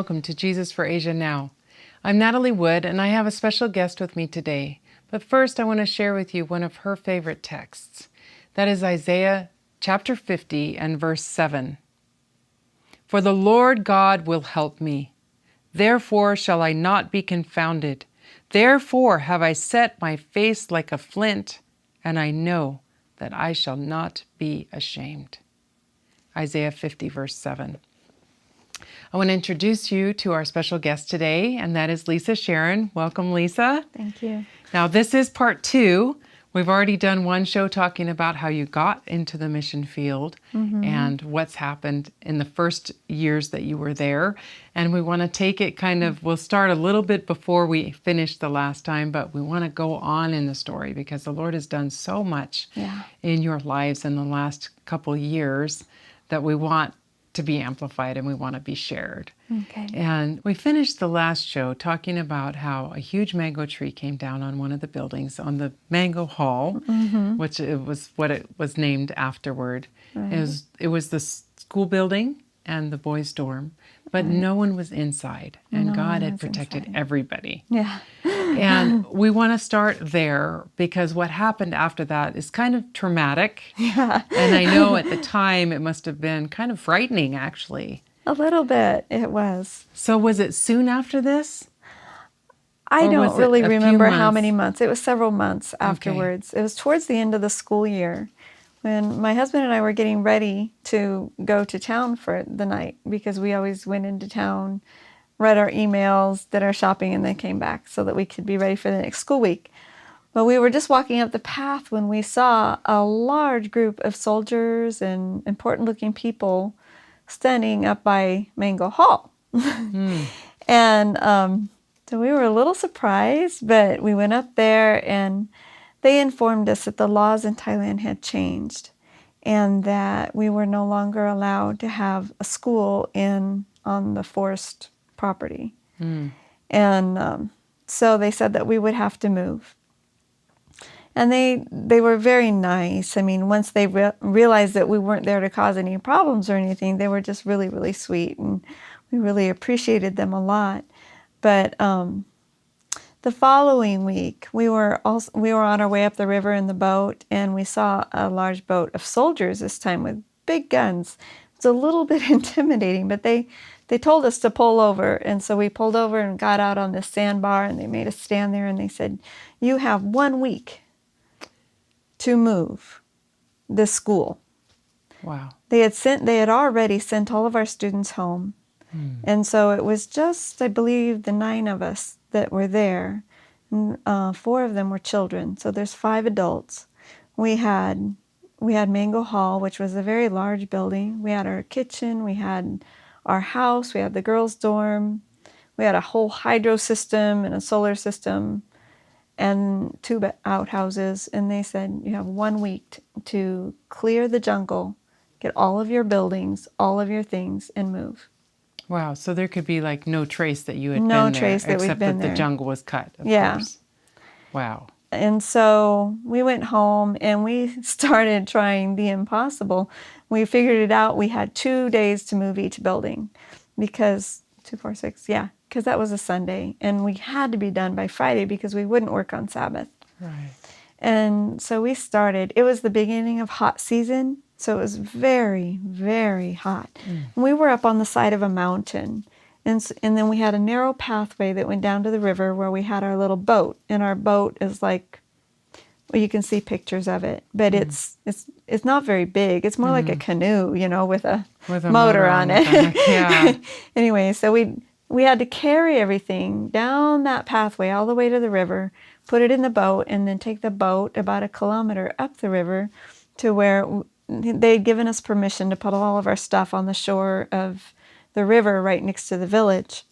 welcome to Jesus for Asia Now. I'm Natalie Wood, and I have a special guest with me today. But first, I want to share with you one of her favorite texts. That is Isaiah chapter 50 and verse 7. For the Lord God will help me. Therefore shall I not be confounded. Therefore have I set my face like a flint, and I know that I shall not be ashamed. Isaiah 50 verse 7. I want to introduce you to our special guest today, and that is Lisa Sharon. Welcome, Lisa. Thank you. Now, this is part 2. We've already done one show talking about how you got into the mission field and what's happened in the first years that you were there. And we want to take it we'll start a little bit before we finished the last time, but we want to go on in the story because the Lord has done so much in your lives in the last couple years that we want to be amplified and we want to be shared. Okay. And we finished the last show talking about how a huge mango tree came down on one of the buildings, on the Mango Hall, which it was what it was named afterward. Right. It was the school building and the boys' dorm, but no one was inside, and No God one had was protected inside. everybody. Yeah. And we want to start there because what happened after that is kind of traumatic. Yeah. And I know at the time it must have been kind of frightening, actually. A little bit, it was. So was it soon after this? I Or was don't it really a few remember how months? many months. It was several months afterwards. It was towards the end of the school year when my husband and I were getting ready to go to town for the night because we always went into town, read our emails, did our shopping, and then came back so that we could be ready for the next school week. But we were just walking up the path when we saw a large group of soldiers and important-looking people standing up by Mango Hall. And so we were a little surprised, but we went up there and they informed us that the laws in Thailand had changed and that we were no longer allowed to have a school on the forest property. And so they said that we would have to move. And they were very nice. I mean, once they realized that we weren't there to cause any problems or anything, they were just really, really sweet. And we really appreciated them a lot. But the following week, we were on our way up the river in the boat, and we saw a large boat of soldiers this time with big guns. It's a little bit intimidating, but they told us to pull over. And so we pulled over and got out on this sandbar, and they made us stand there, and they said, "You have 1 week to move this school." Wow. They had already sent all of our students home. And so it was just, I believe, the 9 of us that were there. And 4 of them were children. So there's 5 adults. We had Mango Hall, which was a very large building. We had our kitchen, we had our house, we had the girls' dorm, we had a whole hydro system and a solar system and 2 outhouses. And they said, you have 1 week to clear the jungle, get all of your buildings, all of your things, and move. Wow. So there could be like no trace that you had No been there, trace that we've except been that the there. jungle was cut, of Yeah. course. Wow. And so we went home and we started trying the impossible. We figured it out. We had 2 days to move each building because 2, 4, 6, because that was a Sunday. And we had to be done by Friday because we wouldn't work on Sabbath. Right. And so we started. It was the beginning of hot season, so it was very, very hot. And we were up on the side of a mountain. And then we had a narrow pathway that went down to the river where we had our little boat. And our boat is like, well, you can see pictures of it, but it's not very big. It's more like a canoe, with a motor on it. the back. Yeah. Anyway, so we had to carry everything down that pathway all the way to the river, put it in the boat, and then take the boat about 1 kilometer up the river to where they'd given us permission to put all of our stuff on the shore of the river right next to the village.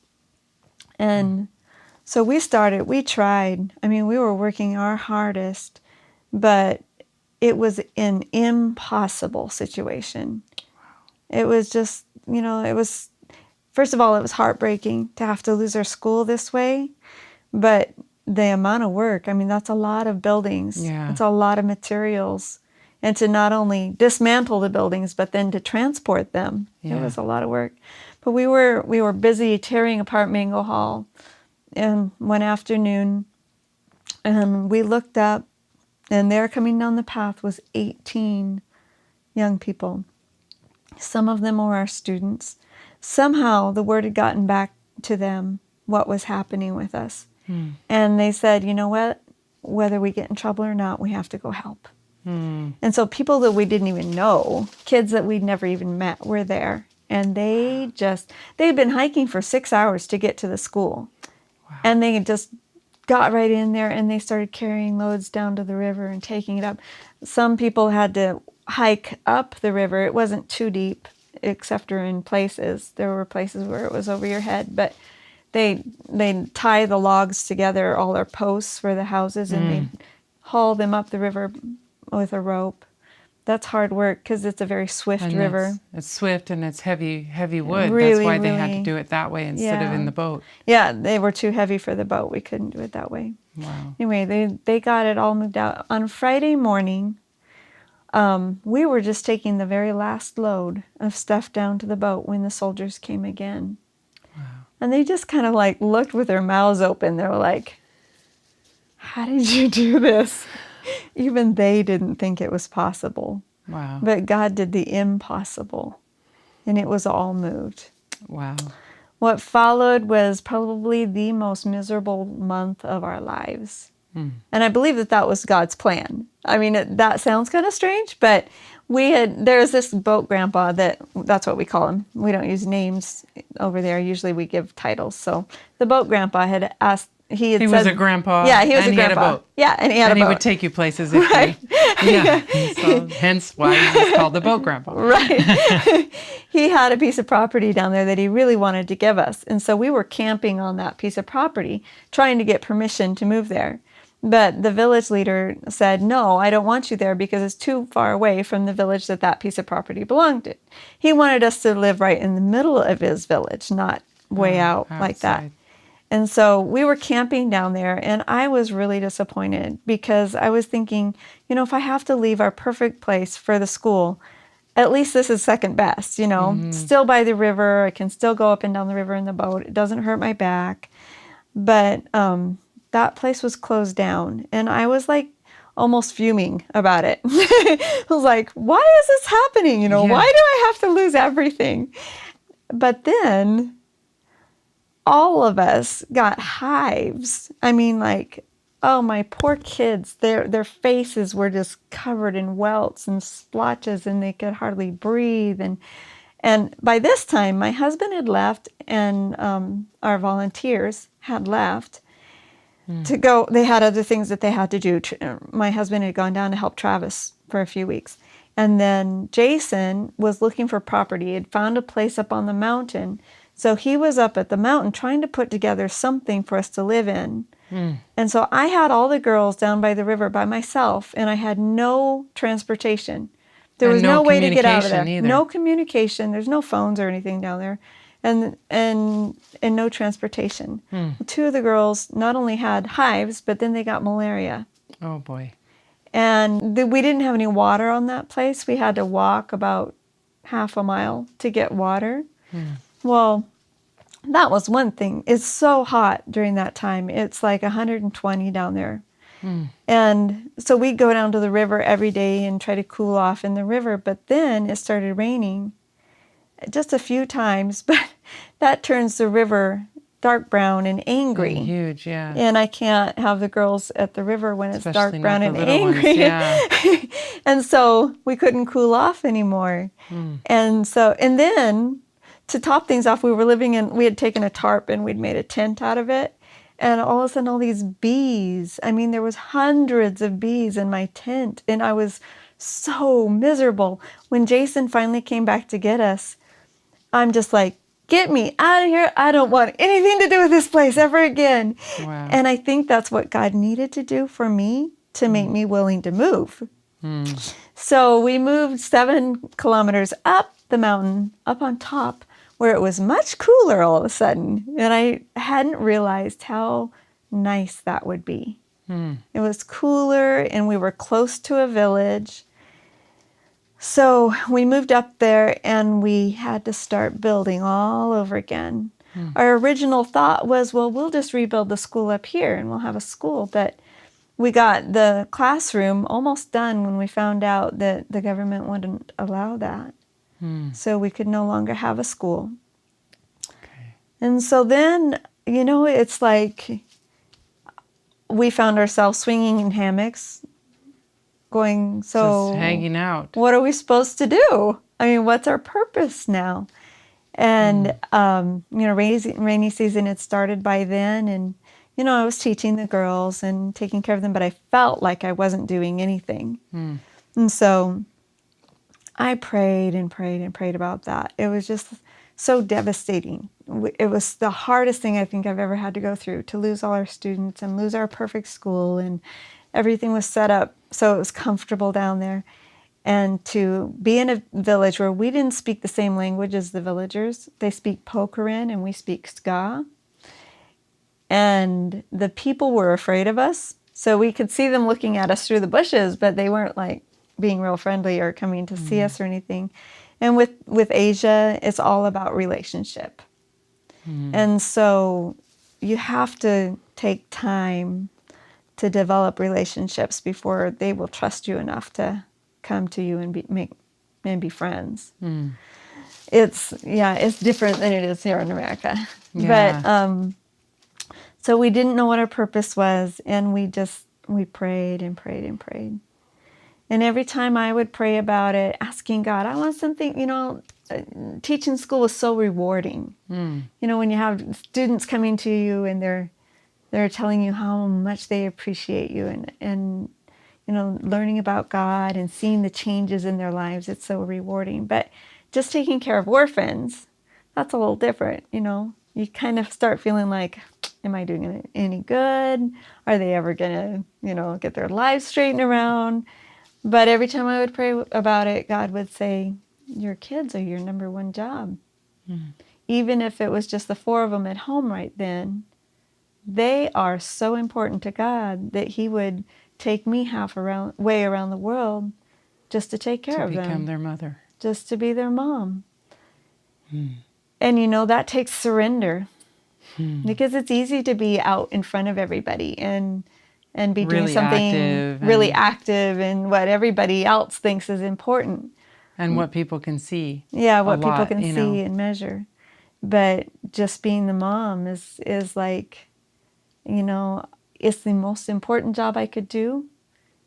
And so we tried. I mean, we were working our hardest, but it was an impossible situation. It was just, first of all, it was heartbreaking to have to lose our school this way, but the amount of work, I mean, that's a lot of buildings. Yeah. It's a lot of materials. And to not only dismantle the buildings, but then to transport them. Yeah. It was a lot of work. But we were busy tearing apart Mango Hall, and one afternoon, and we looked up, and there coming down the path was 18 young people. Some of them were our students. Somehow the word had gotten back to them what was happening with us. And they said, you know what? Whether we get in trouble or not, we have to go help. And so people that we didn't even know, kids that we'd never even met, were there. And they'd been hiking for 6 hours to get to the school. Wow. And they just got right in there and they started carrying loads down to the river and taking it up. Some people had to hike up the river. It wasn't too deep, except for in places. There were places where it was over your head, but they'd tie the logs together, all their posts for the houses, and they'd haul them up the river with a rope. That's hard work because it's a very swift river. It's swift and it's heavy wood. Really, that's why they had to do it that way instead of in the boat. Yeah, they were too heavy for the boat. We couldn't do it that way. Wow. Anyway, they got it all moved out. On Friday morning, we were just taking the very last load of stuff down to the boat when the soldiers came again. Wow. And they just kind of like looked with their mouths open. They were like, how did you do this? Even they didn't think it was possible. Wow. But God did the impossible, and it was all moved. Wow. What followed was probably the most miserable month of our lives. And I believe that was God's plan. I mean, that sounds kind of strange, but there's this boat grandpa that's what we call him. We don't use names over there. Usually we give titles. So the boat grandpa had asked, he was a grandpa. Yeah, he was a grandpa. He had a boat. Yeah, and he had a boat. And he would take you places if yeah. So, hence why he was called the boat grandpa. Right. He had a piece of property down there that he really wanted to give us. And so we were camping on that piece of property, trying to get permission to move there. But the village leader said, no, I don't want you there because it's too far away from the village that piece of property belonged to. He wanted us to live right in the middle of his village, not way out like that. And so we were camping down there, and I was really disappointed because I was thinking, if I have to leave our perfect place for the school, at least this is second best, still by the river. I can still go up and down the river in the boat. It doesn't hurt my back. But that place was closed down, and I was like almost fuming about it. I was like, why is this happening? Why do I have to lose everything? But then all of us got hives. I mean, like, oh, my poor kids, their faces were just covered in welts and splotches, and they could hardly breathe. And by this time, my husband had left, and our volunteers had left to go. They had other things that they had to do. My husband had gone down to help Travis for a few weeks. And then Jason was looking for property. He had found a place up on the mountain. So he was up at the mountain trying to put together something for us to live in. And so I had all the girls down by the river by myself, and I had no transportation. There was no way to get out of there. Either. No communication. There's no phones or anything down there. And no transportation. Two of the girls not only had hives, but then they got malaria. Oh, boy. And we didn't have any water on that place. We had to walk about half a mile to get water. Well, that was one thing. It's so hot during that time. It's like 120 down there. And so we'd go down to the river every day and try to cool off in the river. But then it started raining just a few times. But that turns the river dark brown and angry. Huge, yeah. And I can't have the girls at the river when it's dark brown and angry. Ones, yeah. And so we couldn't cool off anymore. And then to top things off, we had taken a tarp and we'd made a tent out of it. And all of a sudden, all these bees. I mean, there was hundreds of bees in my tent. And I was so miserable. When Jason finally came back to get us, I'm just like, get me out of here. I don't want anything to do with this place ever again. Wow. And I think that's what God needed to do for me to make me willing to move. So we moved 7 kilometers up the mountain, up on top, where it was much cooler all of a sudden. And I hadn't realized how nice that would be. It was cooler, and we were close to a village. So we moved up there and we had to start building all over again. Our original thought was, well, we'll just rebuild the school up here and we'll have a school. But we got the classroom almost done when we found out that the government wouldn't allow that. So we could no longer have a school. Okay. And so then, it's like we found ourselves swinging in hammocks, going, so Just hanging out. what are we supposed to do? I mean, what's our purpose now? And, rainy season had started by then. And, I was teaching the girls and taking care of them, but I felt like I wasn't doing anything. And so I prayed and prayed and prayed about that. It was just so devastating. It was the hardest thing I think I've ever had to go through, to lose all our students and lose our perfect school, and everything was set up so it was comfortable down there. And to be in a village where we didn't speak the same language as the villagers. They speak Pokarin and we speak Ska. And the people were afraid of us. So we could see them looking at us through the bushes, but they weren't like being real friendly or coming to see us or anything. And with Asia, it's all about relationship. And so you have to take time to develop relationships before they will trust you enough to come to you and be friends. It's different than it is here in America. Yeah. But so we didn't know what our purpose was, and we prayed and prayed and prayed. And every time I would pray about it, asking God, I want something, teaching school was so rewarding. When you have students coming to you and they're telling you how much they appreciate you and learning about God and seeing the changes in their lives, it's so rewarding. But just taking care of orphans, that's a little different, You kind of start feeling like, am I doing it any good? Are they ever going to, get their lives straightened around? But every time I would pray about it, God would say, your kids are your number one job. Even if it was just the 4 of them at home right then, they are so important to God that he would take me way around the world just to take care of them. To become their mother. Just to be their mom. And that takes surrender. Because it's easy to be out in front of everybody and be doing Really something really active and what everybody else thinks is important. And what people can see. Yeah, what people can see and measure. But just being the mom is like, it's the most important job I could do,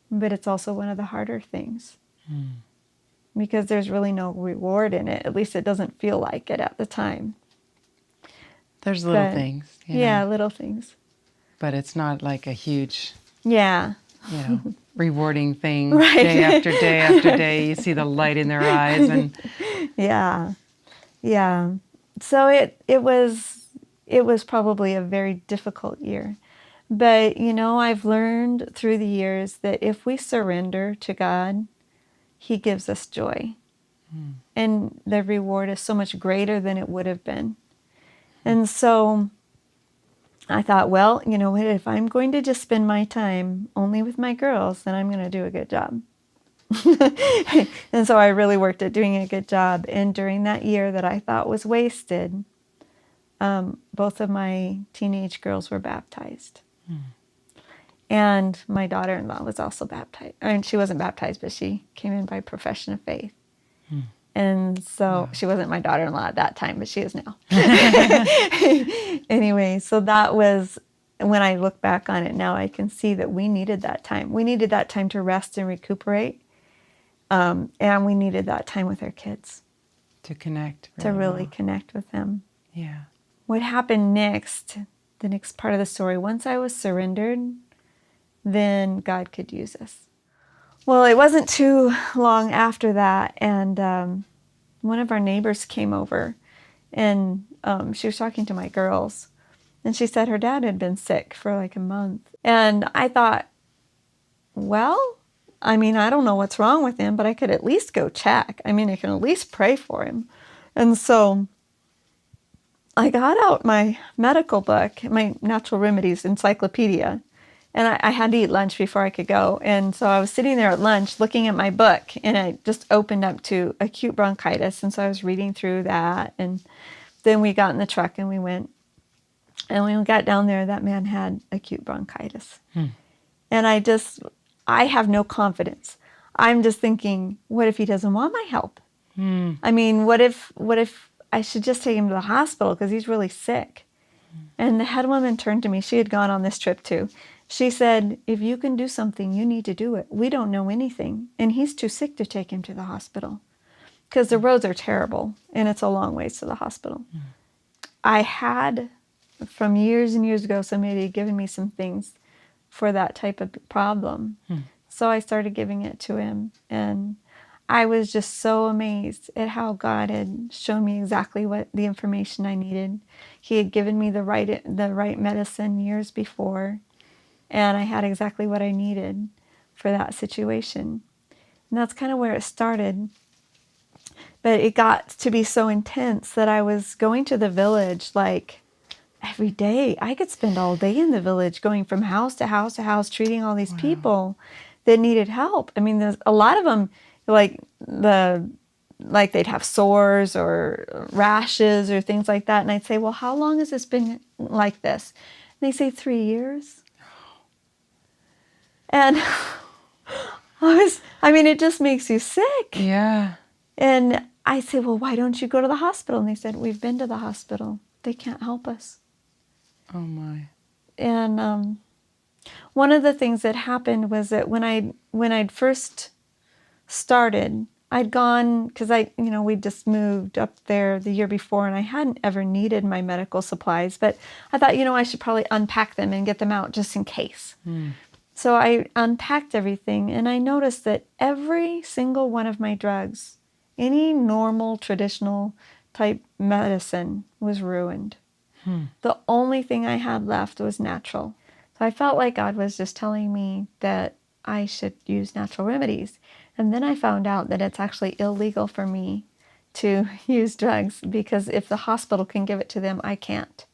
but it's also one of the harder things. Because there's really no reward in it. At least it doesn't feel like it at the time. There's little things. Yeah, little things. But it's not like a huge, yeah, rewarding thing. Right. Day after day after day. You see the light in their eyes. And yeah. So it was probably a very difficult year. But, I've learned through the years that if we surrender to God, he gives us joy. And the reward is so much greater than it would have been. And so I thought, well, if I'm going to just spend my time only with my girls, then I'm going to do a good job. And so I really worked at doing a good job. And during that year that I thought was wasted, both of my teenage girls were baptized. And my daughter-in-law was also baptized. I mean, she wasn't baptized, but she came in by profession of faith. And so she wasn't my daughter-in-law at that time, but she is now. Anyway, so that was, when I look back on it now, I can see that we needed that time. We needed that time to rest and recuperate. And we needed that time with our kids. to connect. To really connect with them. Yeah. What happened next, the next part of the story, once I was surrendered, then God could use us. Well, it wasn't too long after that, and one of our neighbors came over, and she was talking to my girls, and she said her dad had been sick for like a month. And I thought, well, I mean, I don't know what's wrong with him, but I could at least go check. I mean, I can at least pray for him. And so I got out my medical book, my natural remedies encyclopedia, And I had to eat lunch before I could go. And so I was sitting there at lunch looking at my book, and I just opened up to acute bronchitis. And so I was reading through that. And then we got in the truck and we went. And when we got down there, that man had acute bronchitis. And I have no confidence. I'm just thinking, what if he doesn't want my help? I mean, what if I should just take him to the hospital because he's really sick? And the head woman turned to me. She had gone on this trip too. She said, if you can do something, you need to do it. We don't know anything. And he's too sick to take him to the hospital because the roads are terrible and it's a long ways to the hospital. I had, from years and years ago, somebody had given me some things for that type of problem. So I started giving it to him. And I was just so amazed at how God had shown me exactly what the information I needed. He had given me the right medicine years before. And I had exactly what I needed for that situation. And that's kind of where it started. But it got to be so intense that I was going to the village like every day. I could spend all day in the village going from house to house to house, treating all these people that needed help. I mean, there's a lot of them, like they'd have sores or rashes or things like that. And I'd say, well, how long has this been like this? And they say 3 years. And it just makes you sick. Yeah. And I say, well, why don't you go to the hospital? And they said, we've been to the hospital. They can't help us. Oh, my. And one of the things that happened was that when I'd first started, I'd gone, because we just moved up there the year before, and I hadn't ever needed my medical supplies. But I thought, I should probably unpack them and get them out just in case. So I unpacked everything, and I noticed that every single one of my drugs, any normal, traditional type medicine, was ruined. The only thing I had left was natural. So I felt like God was just telling me that I should use natural remedies. And then I found out that it's actually illegal for me to use drugs because if the hospital can give it to them, I can't.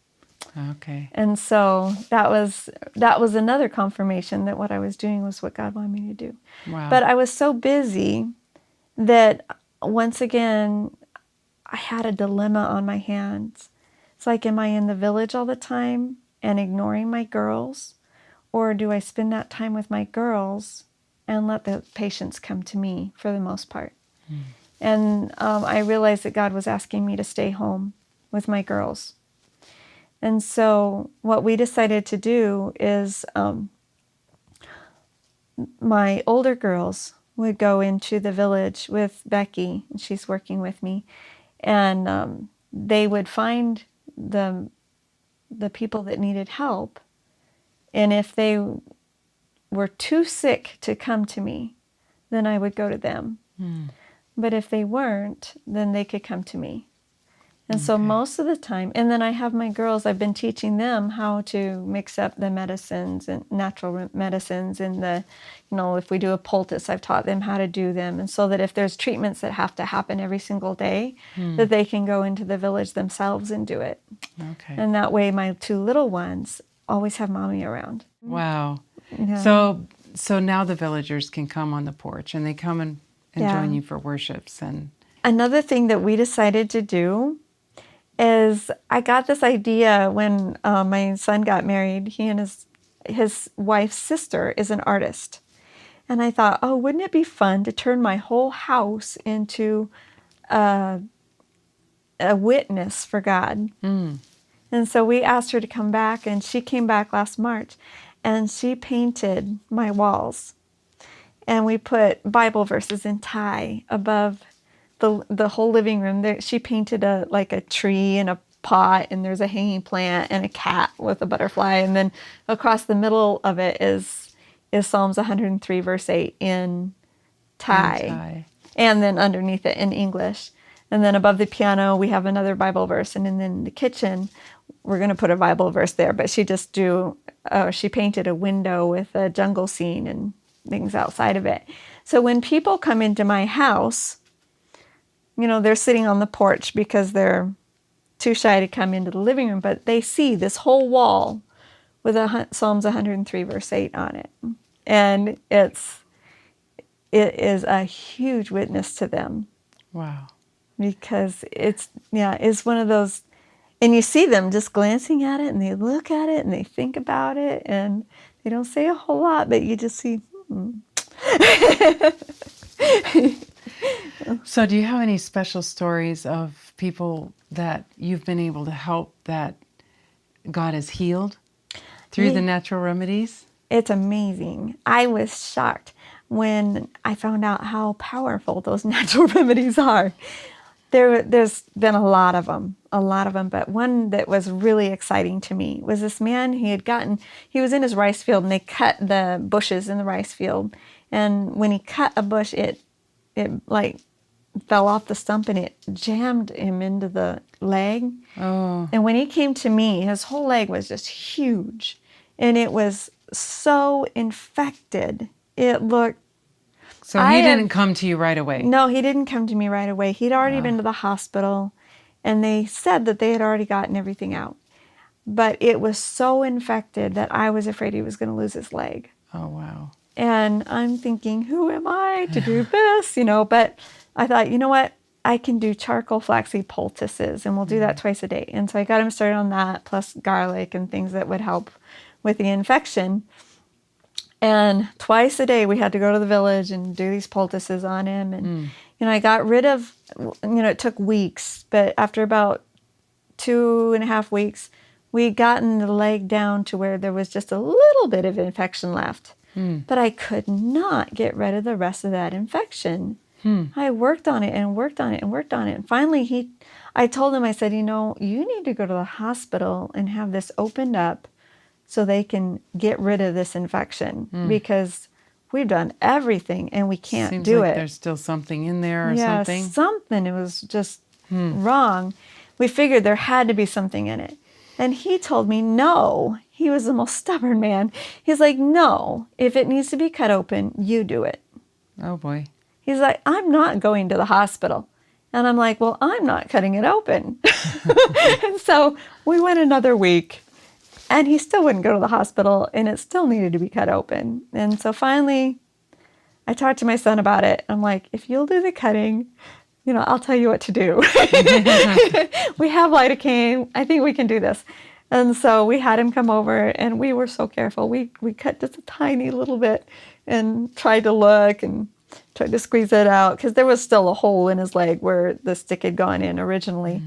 Okay. And so that was another confirmation that what I was doing was what God wanted me to do. Wow. But I was so busy that once again, I had a dilemma on my hands. It's like, am I in the village all the time and ignoring my girls? Or do I spend that time with my girls and let the patients come to me for the most part? And I realized that God was asking me to stay home with my girls. And so what we decided to do is my older girls would go into the village with Becky, and she's working with me, and they would find the people that needed help. And if they were too sick to come to me, then I would go to them. But if they weren't, then they could come to me. And so most of the time, and then I have my girls, I've been teaching them how to mix up the medicines and natural medicines and if we do a poultice, I've taught them how to do them. And so that if there's treatments that have to happen every single day, that they can go into the village themselves and do it. Okay. And that way my two little ones always have mommy around. Wow. Yeah. So now the villagers can come on the porch and they come and join you for worships. And another thing that we decided to do is I got this idea when my son got married. He and his wife's sister is an artist. And I thought, oh, wouldn't it be fun to turn my whole house into a witness for God? And so we asked her to come back, and she came back last March, and she painted my walls. And we put Bible verses in Thai above the whole living room. There, she painted a tree and a pot, and there's a hanging plant and a cat with a butterfly. And then across the middle of it is Psalms 103 verse 8 in Thai. And then underneath it in English. And then above the piano, we have another Bible verse. And then in the kitchen, we're going to put a Bible verse there. But she just she painted a window with a jungle scene and things outside of it. So when people come into my house, they're sitting on the porch because they're too shy to come into the living room, but they see this whole wall with Psalms 103 verse 8 on it. And it is a huge witness to them. Wow. Because it's one of those, and you see them just glancing at it, and they look at it, and they think about it, and they don't say a whole lot, but you just see, So do you have any special stories of people that you've been able to help that God has healed through the natural remedies? It's amazing. I was shocked when I found out how powerful those natural remedies are. There's been a lot of them, but one that was really exciting to me was this man. He was in his rice field, and they cut the bushes in the rice field. And when he cut a bush, it like fell off the stump, and it jammed him into the leg. Oh. And when he came to me, his whole leg was just huge, and it was so infected. It looked. So he didn't come to you right away? No, he didn't come to me right away. He'd already been to the hospital, and they said that they had already gotten everything out. But it was so infected that I was afraid he was going to lose his leg. Oh, wow. And I'm thinking, who am I to do this? But I thought, you know what? I can do charcoal flaxseed poultices, and we'll do that twice a day. And so I got him started on that, plus garlic and things that would help with the infection. And twice a day we had to go to the village and do these poultices on him. And, I got rid of, it took weeks, but after about 2.5 weeks, we'd gotten the leg down to where there was just a little bit of infection left. But I could not get rid of the rest of that infection. I worked on it and worked on it and worked on it. And finally I told him, I said, you need to go to the hospital and have this opened up so they can get rid of this infection, because we've done everything and we can't Seems do like it. There's still something in there or something. Something. It was just wrong. We figured there had to be something in it. And he told me no. He was the most stubborn man. He's like, no, if it needs to be cut open, you do it. Oh, boy. He's like, I'm not going to the hospital. And I'm like, well, I'm not cutting it open. And so we went another week. And he still wouldn't go to the hospital, and it still needed to be cut open. And so finally, I talked to my son about it. I'm like, if you'll do the cutting, I'll tell you what to do. We have lidocaine. I think we can do this. And so we had him come over, and we were so careful. We cut just a tiny little bit and tried to look and tried to squeeze it out, because there was still a hole in his leg where the stick had gone in originally.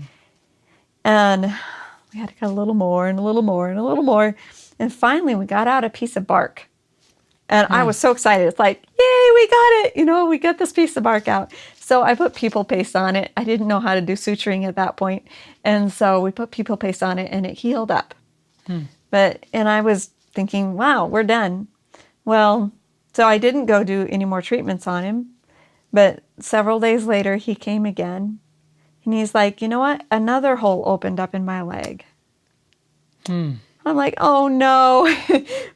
And we had to cut a little more and a little more and a little more. And finally, we got out a piece of bark. And I was so excited. It's like, yay, we got it. We got this piece of bark out. So I put people paste on it. I didn't know how to do suturing at that point. And so we put people paste on it, and it healed up. And I was thinking, wow, we're done. Well, so I didn't go do any more treatments on him. But several days later, he came again. And he's like, you know what? Another hole opened up in my leg. I'm like, oh no.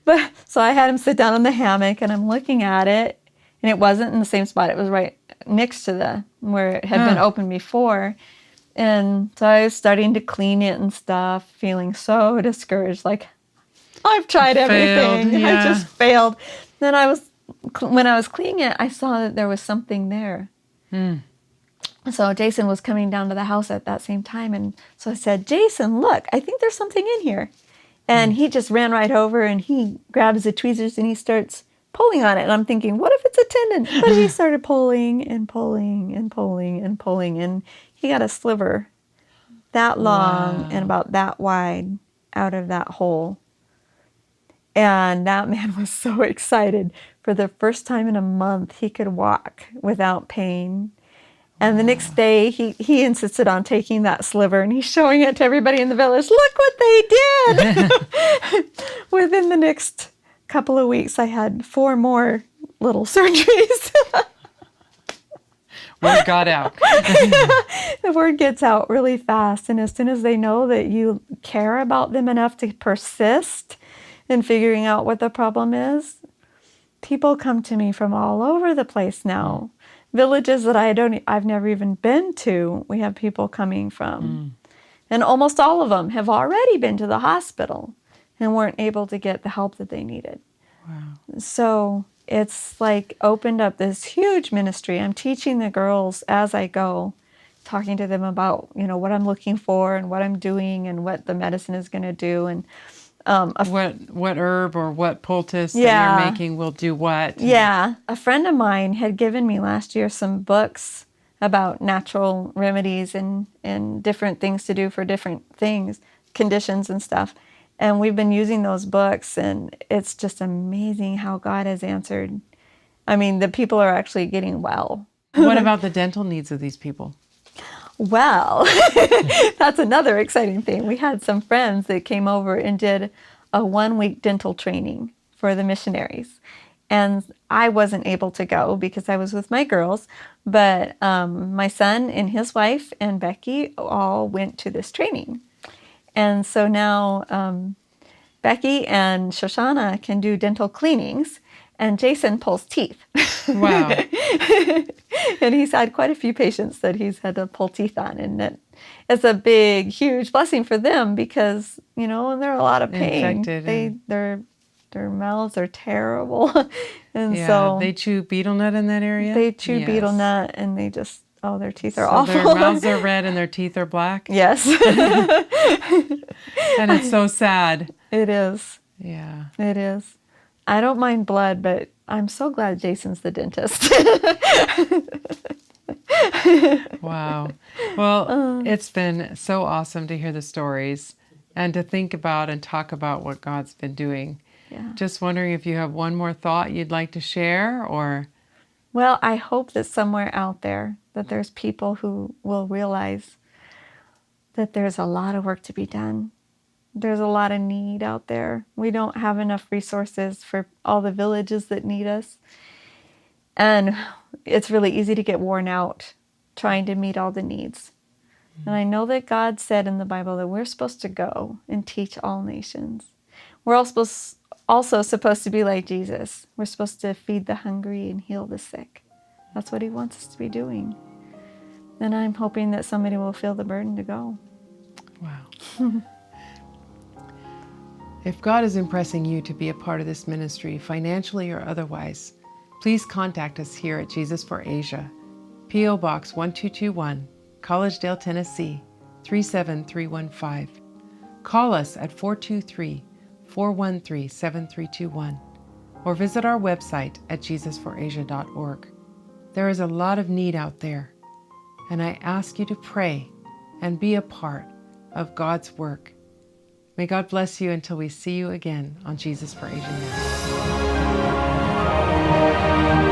But so I had him sit down in the hammock, and I'm looking at it, and it wasn't in the same spot. It was right next to where it had been open before. And so I was starting to clean it and stuff, feeling so discouraged. Like, I've tried everything. Yeah. I just failed. Then when I was cleaning it, I saw that there was something there. So Jason was coming down to the house at that same time. And so I said, Jason, look, I think there's something in here. And he just ran right over, and he grabs the tweezers, and he starts pulling on it. And I'm thinking, what if it's a tendon? But he started pulling and pulling and pulling and pulling. And he got a sliver that long and about that wide out of that hole. And that man was so excited. For the first time in a month, he could walk without pain. And the next day, he insisted on taking that sliver, and he's showing it to everybody in the village. Look what they did! Within the next couple of weeks, I had 4 more little surgeries. Word got out. The word gets out really fast. And as soon as they know that you care about them enough to persist in figuring out what the problem is, people come to me from all over the place now. Villages that I've never even been to, we have people coming from. And almost all of them have already been to the hospital and weren't able to get the help that they needed. Wow. So it's like opened up this huge ministry. I'm teaching the girls as I go, talking to them about, what I'm looking for and what I'm doing and what the medicine is going to do. And what herb or what poultice that Yeah. you're making will do what? yeah, a friend of mine had given me last year some books about natural remedies and different things to do for different things, conditions and stuff. And we've been using those books, and it's just amazing how God has answered. I mean, the people are actually getting well. What about the dental needs of these people? Well, that's another exciting thing. We had some friends that came over and did a 1-week dental training for the missionaries. And I wasn't able to go because I was with my girls, but my son and his wife and Becky all went to this training. And so now Becky and Shoshana can do dental cleanings, and Jason pulls teeth. Wow. And he's had quite a few patients that he's had to pull teeth on, and it's a big, huge blessing for them because, they're a lot of pain. Infected. Their mouths are terrible. And Yeah, so they chew beetle nut in that area? they chew Yes. beetle nut, and they just, their teeth are So awful. their mouths are red and their teeth are black? Yes. And it's so sad. It is. Yeah. It is. I don't mind blood, but I'm so glad Jason's the dentist. Wow. Well, it's been so awesome to hear the stories and to think about and talk about what God's been doing. Yeah. Just wondering if you have one more thought you'd like to share, or... Well, I hope that somewhere out there that there's people who will realize that there's a lot of work to be done. There's a lot of need out there. We don't have enough resources for all the villages that need us. And it's really easy to get worn out trying to meet all the needs. And I know that God said in the Bible that we're supposed to go and teach all nations. We're also supposed to be like Jesus. We're supposed to feed the hungry and heal the sick. That's what he wants us to be doing. And I'm hoping that somebody will feel the burden to go. Wow. If God is impressing you to be a part of this ministry, financially or otherwise, please contact us here at Jesus for Asia, P.O. Box 1221, Collegedale, Tennessee, 37315. Call us at 423-413-7321 or visit our website at jesusforasia.org. There is a lot of need out there, and I ask you to pray and be a part of God's work. May God bless you until we see you again on Jesus for Asia Now.